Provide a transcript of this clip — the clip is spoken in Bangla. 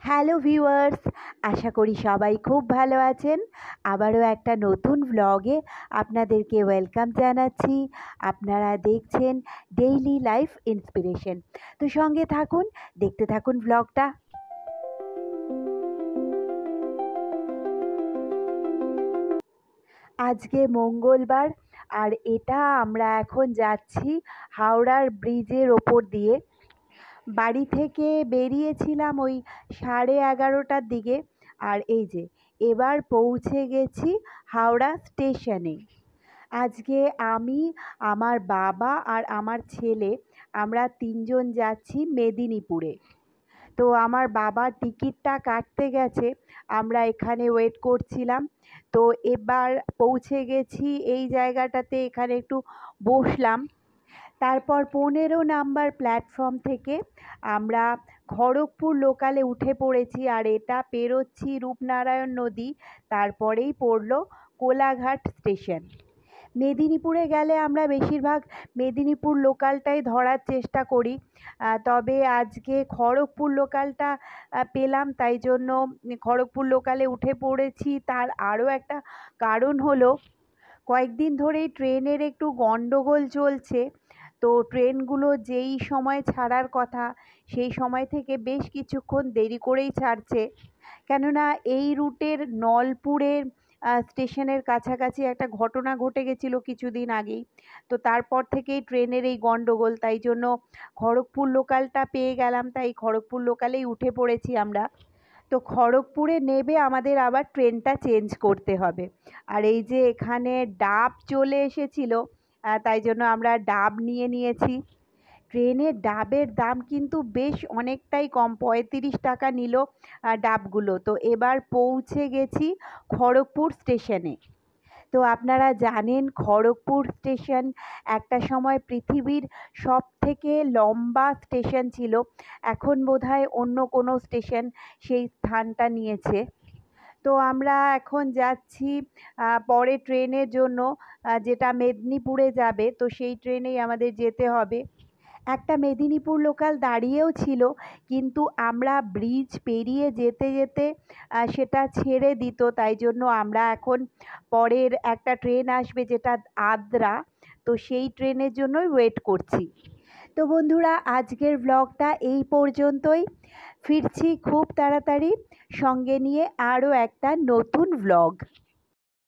হ্যালো ভিউয়ার্স, আশা করি সবাই খুব ভালো আছেন। আবারও একটা নতুন ভ্লগে আপনাদেরকে ওয়েলকাম জানাচ্ছি। আপনারা দেখছেন ডেইলি লাইফ ইন্সপিরেশন। তো সঙ্গে থাকুন, দেখতে থাকুন ভ্লগটা। আজকে মঙ্গলবার, আর এটা আমরা এখন যাচ্ছি হাওড়ার ব্রিজের ওপর দিয়ে। বাড়ি থেকে বেরিয়েছিলাম ওই 11:30টার দিকে, আর এই যে এবার পৌঁছে গেছি হাওড়া স্টেশনে। আজকে আমি, আমার বাবা আর আমার ছেলে, আমরা তিনজন যাচ্ছি মেদিনীপুরে। তো আমার বাবা টিকিটটা কাটতে গেছে, আমরা এখানে ওয়েট করছিলাম। তো এবার পৌঁছে গেছি এই জায়গাটাতে, এখানে একটু বসলাম। তারপর 15 নাম্বার প্ল্যাটফর্ম থেকে আমরা খড়গপুর লোকালে উঠে পড়েছি, আর এটা পেরোচ্ছি রূপনারায়ণ নদী, তারপরেই পড়লো কোলাঘাট স্টেশন। মেদিনীপুরে গেলে আমরা বেশিরভাগ মেদিনীপুর লোকালটাই ধরার চেষ্টা করি, তবে আজকে খড়গপুর লোকালটা পেলাম, তাই জন্য খড়গপুর লোকালে উঠে পড়েছি। তার আরও একটা কারণ হলো, কয়েকদিন ধরেই ট্রেনের একটু গন্ডগোল চলছে। তো ট্রেনগুলো যেই সময় ছাড়ার কথা সেই সময় থেকে বেশ কিছুক্ষণ দেরি করেই ছাড়ছে, কেননা এই রুটের নলপুরের স্টেশনের কাছাকাছি একটা ঘটনা ঘটে গেছিলো কিছুদিন আগেই। তো তারপর থেকেই ট্রেনের এই গন্ডগোল, তাই জন্য খড়গপুর লোকালটা পেয়ে গেলাম, তাই খড়গপুর লোকালেই উঠে পড়েছি আমরা। তো খড়গপুরে নেমে আমাদের আবার ট্রেনটা চেঞ্জ করতে হবে। আর এই যে এখানে ডাব চলে এসেছিলো, তাই জন্য আমরা ডাব নিয়েছি। ট্রেনের ডাবের দাম কিন্তু বেশ অনেকটাই কম, 35 টাকা নিল ডাবগুলো। তো এবার পৌঁছে গেছি খড়গপুর স্টেশনে। তো আপনারা জানেন খড়গপুর স্টেশন একটা সময় পৃথিবীর সবথেকে লম্বা স্টেশন ছিল। এখন বোধহয় অন্য কোনো স্টেশন সেই স্থানটা নিয়েছে। তো আমরা এখন যাচ্ছি পরে ট্রেনের জন্য, যেটা মেদিনীপুরে যাবে। তো সেই ট্রেনেই আমাদের যেতে হবে। একটা মেদিনীপুর লোকাল দাঁড়িয়েও ছিল, কিন্তু আমরা ব্রিজ পেরিয়ে যেতে যেতে সেটা ছেড়ে দিত, তাই জন্য আমরা এখন পরের একটা ট্রেন আসবে যেটা আদ্রা, তো সেই ট্রেনের জন্যই ওয়েট করছি। তো বন্ধুরা, আজকের ব্লগটা এই পর্যন্তই। ফিরছি খুব তাড়াতাড়ি সঙ্গে নিয়ে আরও একটা নতুন ব্লগ।